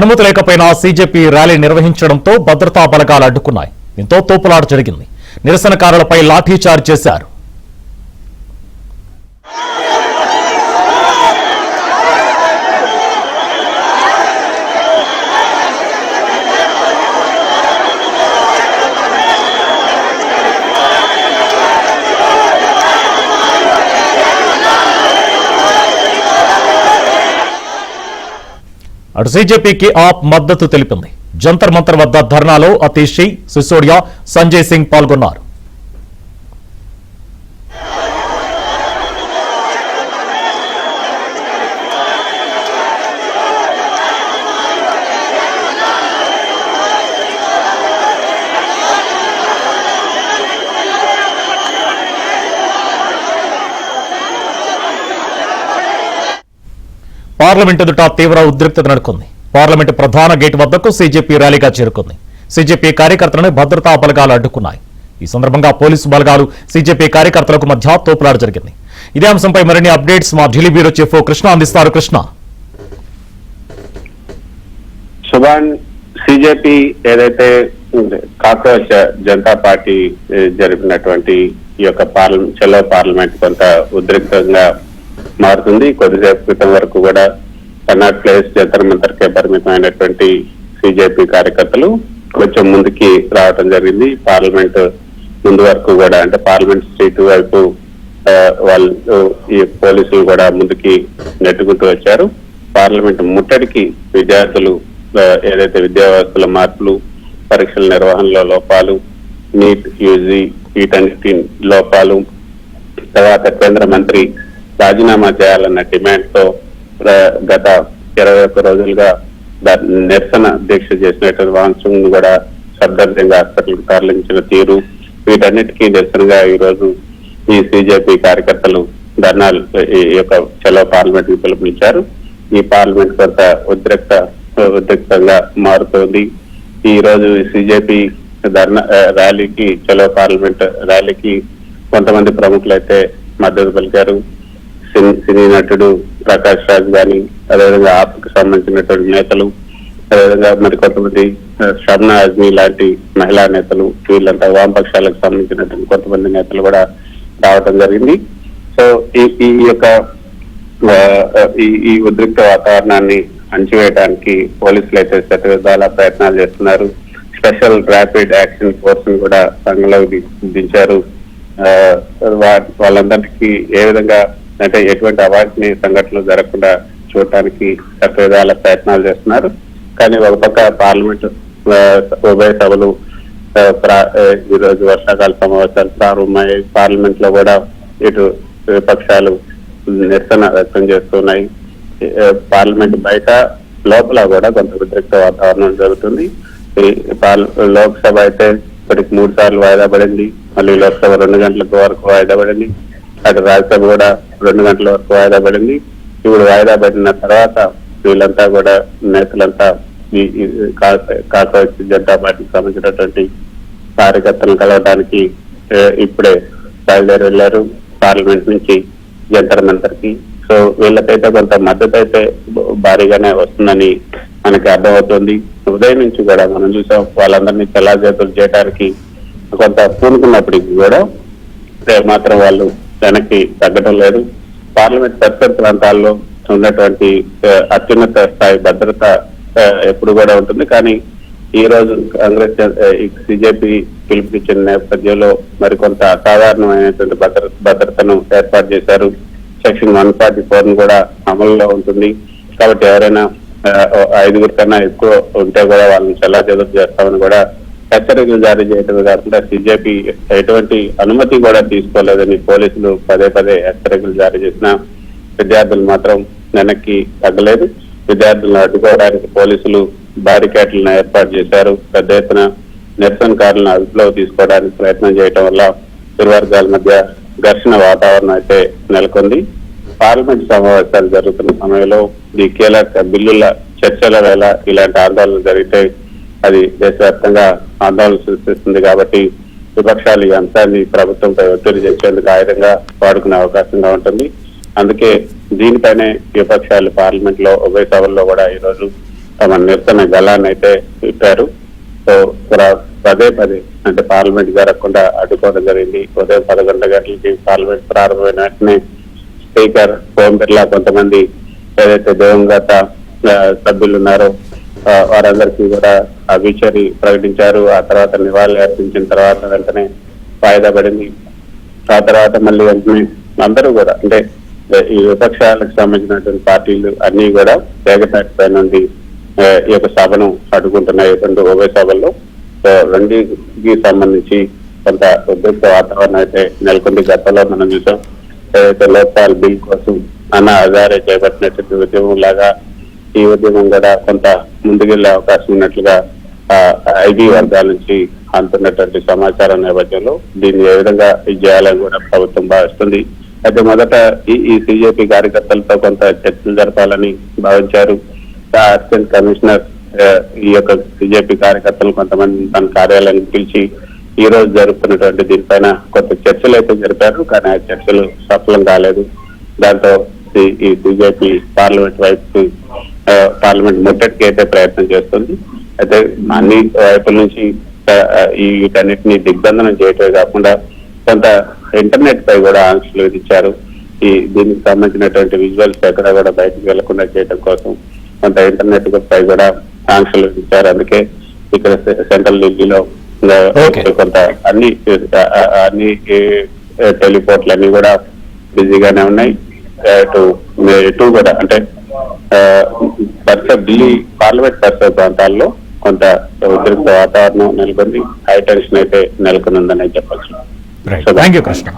అనుమతి లేకపోయినా CJP rally నిర్వహించడంతో భద్రతా బలగాలు అడ్డుకున్నాయి. దీంతో తోపులాట జరిగింది. నిరసనకారులపై లాఠీచార్జ్ చేశారు. అటు సీజేపీకి ఆప్ మద్దతు తెలిపింది. జంతర్ మంతర్ వద్ద ధర్నాలో అతీషి, సిసోడియా, సంజయ్ సింగ్ పాల్గొన్నారు. పార్లమెంట్ ఎదుట తీవ్ర ఉద్రిక్తత నెలకొంది. పార్లమెంటు ప్రధాన గేటు వద్దకు సీజేపీ ర్యాలీగా చేరుకుంది. సీజేపీ కార్యకర్తలను భద్రతా బలగాలు అడ్డుకున్నాయి. ఈ సందర్భంగా పోలీసు బలగాలు సీజేపీ కార్యకర్తలకు మధ్య తోపులాట జరిగింది. ఇదే అంశంపై మరిన్ని అప్డేట్స్ మా ఢిల్లీ బ్యూరో చీఫ్ కృష్ణ అందిస్తారు. కృష్ణ, సుభాన్, సీజేపీ ఏదైతే కాక్రోచ్ జనతా పార్టీ జరిపినటువంటి ఈ యొక్క చలో పార్లమెంట్ కొంత ఉద్రిక్తంగా మారుతుంది. కొద్దిసేపు క్రితం వరకు కూడా కర్నాటక ప్లేస్ జంతర్ మంతర్ కే పరిమితమైనటువంటి సీజేపీ కార్యకర్తలు కొంచెం ముందుకి రావడం జరిగింది. పార్లమెంట్ ముందు వరకు కూడా, అంటే పార్లమెంట్ స్ట్రీట్ వైపు వాళ్ళు ఈ పోలీసులు కూడా ముందుకి నెట్టుకుంటూ వచ్చారు. పార్లమెంట్ ముట్టడికి విద్యార్థులు ఏదైతే విద్యా వ్యవస్థల మార్పులు, పరీక్షల నిర్వహణలో లోపాలు, నీట్, యూజీ వీటన్నిటి లోపాలు, తర్వాత కేంద్ర మంత్రి రాజీనామా చేయాలన్న డిమాండ్ తో గత 21 రోజులుగా నిరసన దీక్ష చేసినటువంటి వాంగ్చుంగ్ కూడా సర్దర్శంగా హాస్పిటల్కి తరలించిన తీరు, వీటన్నిటికీ నిరసనగా ఈ రోజు ఈ సీజేపీ కార్యకర్తలు ధర్నాలు ఈ యొక్క చలో పార్లమెంట్ కి పిలుపునిచ్చారు. ఈ పార్లమెంట్ కొంత ఉద్రిక్తంగా మారుతోంది. ఈ రోజు సీజేపీ ర్యాలీకి, చలో పార్లమెంట్ ర్యాలీకి కొంతమంది ప్రముఖులైతే మద్దతు పలికారు. సినీ నటుడు ప్రకాష్ రాజ్ గాని, అదేవిధంగా ఆప్కి సంబంధించినటువంటి నేతలు, అదేవిధంగా మరి కొంతమంది షబ్నా ఆజ్మీ లాంటి మహిళా నేతలు, వీళ్ళంతా వామపక్షాలకు సంబంధించినటువంటి కొంతమంది నేతలు కూడా రావడం జరిగింది. సో ఈ యొక్క ఈ ఉద్రిక్త వాతావరణాన్ని అణచివేయడానికి పోలీసులు అయితే శతవిధాల ప్రయత్నాలు చేస్తున్నారు. స్పెషల్ ర్యాపిడ్ యాక్షన్ ఫోర్స్ ని కూడా రంగంలోకి దించారు. వాళ్ళందరికీ ఏ విధంగా అంటే ఎటువంటి అవాంఛనీయ సంఘటనలు జరగకుండా చూడటానికి శతవిధాల ప్రయత్నాలు చేస్తున్నారు. కానీ ఒక పక్క పార్లమెంట్ ఉభయ సభలు ఈ రోజు వర్షాకాల సమావేశాలు ప్రారంభమయ్యాయి. పార్లమెంట్ లో కూడా ఇటు విపక్షాలు నిరసన వ్యక్తం చేస్తున్నాయి. పార్లమెంట్ బయట లోపల కూడా కొంత ఉద్రిక్త వాతావరణం జరుగుతుంది. లోక్సభ అయితే ఇప్పటికి 3 సార్లు వాయిదా పడింది. మళ్ళీ లోక్సభ 2 గంటల వరకు వాయిదా పడింది. అటు రాజ్యసభ కూడా 2 గంటల వరకు వాయిదా పడింది. ఇప్పుడు వాయిదా పడిన తర్వాత వీళ్ళంతా కూడా నేతలంతా ఈ కాక్రోచ్ జనతా పార్టీకి సంబంధించినటువంటి కార్యకర్తలను కలవడానికి ఇప్పుడే బయలుదేరి వెళ్లారు పార్లమెంట్ నుంచి జంతర్ మంతర్ కి. సో వీళ్ళకైతే కొంత మద్దతు అయితే భారీగానే వస్తుందని మనకి అర్థమవుతుంది. ఉదయం నుంచి కూడా మనం చూసాం వాళ్ళందరినీ తెల్లాజేతులు చేయడానికి కొంత పూనుకున్నప్పటికీ కూడా మాత్రం వాళ్ళు వెనక్కి తగ్గడం లేదు. పార్లమెంట్ పరిసర ప్రాంతాల్లో ఉన్నటువంటి అత్యున్నత స్థాయి భద్రత ఎప్పుడు కూడా ఉంటుంది. కానీ ఈ రోజు కాంగ్రెస్ సీజేపీ పిలుపునిచ్చిన నేపథ్యంలో మరికొంత అసాధారణమైనటువంటి భద్రతను ఏర్పాటు చేశారు. సెక్షన్ 144 కూడా అమలులో ఉంటుంది. కాబట్టి ఎవరైనా 5 కన్నా ఎక్కువ ఉంటే కూడా వాళ్ళని చెల్లాచెదురు చేస్తామని కూడా హెచ్చరికలు జారీ చేయడమే కాకుండా సీజేపీ ఎటువంటి అనుమతి కూడా తీసుకోలేదని పోలీసులు పదే హెచ్చరికలు జారీ చేసిన విద్యార్థులు మాత్రం వెనక్కి తగ్గలేదు. విద్యార్థులను అడ్డుకోవడానికి పోలీసులు బారికేడ్లను ఏర్పాటు చేశారు. పెద్ద ఎత్తున నిరసనకారులను అదుపులోకి తీసుకోవడానికి ప్రయత్నం చేయడం వల్ల ఇరు వర్గాల మధ్య ఘర్షణ వాతావరణం అయితే నెలకొంది. పార్లమెంట్ సమావేశాలు జరుగుతున్న సమయంలో ఈ కీలక బిల్లుల చర్చల వేళ ఇలాంటి ఆందోళనలు జరిగితే అది దేశవ్యాప్తంగా ఆందోళన సృష్టిస్తుంది. కాబట్టి విపక్షాలు ఈ అంశాన్ని ప్రభుత్వంపై ఒత్తిడి చేసేందుకు ఆయుధంగా వాడుకునే అవకాశంగా ఉంటుంది. అందుకే దీనిపైనే విపక్షాలు పార్లమెంట్ లో ఉభయ సభల్లో కూడా ఈ రోజు తమ నిరసన గళాన్ని అయితే ఇప్పారు. సో పదే అంటే పార్లమెంట్ జరగకుండా అడ్డుకోవడం జరిగింది. ఉదయం 11 గంటలకి పార్లమెంట్ ప్రారంభమైన వెంటనే స్పీకర్ ఓం బిర్లా కొంతమంది ఏదైతే దివంగత సభ్యులు ఉన్నారో వారందరికీ కూడా అభిచరి ప్రకటించారు. ఆ తర్వాత నివాళులు అర్పించిన తర్వాత వెంటనే వాయిదా పడింది. ఆ తర్వాత మళ్ళీ వెంటనే అందరూ కూడా అంటే ఈ విపక్షాలకు సంబంధించినటువంటి పార్టీలు అన్ని కూడా ఏకతాటిపై నుండి ఈ యొక్క సభను అడ్డుకుంటున్నాయి. ఉభయ సభల్లో రెండుకి సంబంధించి కొంత ఉద్రిక్త వాతావరణం అయితే నెలకొంది. గతంలో మనం చూసాం ఏదైతే లోక్పాల్ బిల్ కోసం అన్నా హజారే చేపట్టినటువంటి ఉద్యమం లాగా ఈ ఉద్యమం కూడా కొంత ముందుకెళ్లే అవకాశం ఉన్నట్లుగా ఐబీ వర్గాల నుంచి అందుతున్నటువంటి సమాచారం నేపథ్యంలో దీన్ని ఏ విధంగా చేయాలని కూడా ప్రభుత్వం భావిస్తుంది. అయితే మొదట ఈ సిజేపీ కార్యకర్తలతో కొంత చర్చలు జరపాలని భావించారు. అసిస్టెంట్ కమిషనర్ ఈ యొక్క సిజేపీ కార్యకర్తలు కొంతమంది తన కార్యాలయానికి పిలిచి ఈ రోజు జరుపుతున్నటువంటి దీనిపైన కొంత చర్చలు అయితే జరిపారు. కానీ ఆ చర్చలు సఫలం కాలేదు. దాంతో ఈ సిజేపీ పార్లమెంట్ వైపు పార్లమెంట్ ముట్టడికి అయితే ప్రయత్నం చేస్తుంది. అయితే అన్ని వైపుల నుంచి వీటన్నిటిని దిగ్బంధనం చేయటమే కాకుండా కొంత ఇంటర్నెట్ పై కూడా ఆంక్షలు విధించారు. దీనికి సంబంధించినటువంటి విజువల్స్ ఎక్కడ కూడా బయటకు వెళ్లకుండా చేయడం కోసం కొంత ఇంటర్నెట్ పై కూడా ఆంక్షలు విధించారు. అందుకే ఇక్కడ సెంట్రల్ ఢిల్లీలో కొంత అన్ని టెలిపోర్ట్లు అన్ని కూడా బిజీగానే ఉన్నాయి. ఇటు కూడా అంటే ఢిల్లీ పార్లమెంట్ పరిసర ప్రాంతాల్లో కొంత ఉద్రిక్త వాతావరణం నెలకొంది. హై టెన్షన్ అయితే నెలకొందని చెప్పచ్చు. Thank you Krishna.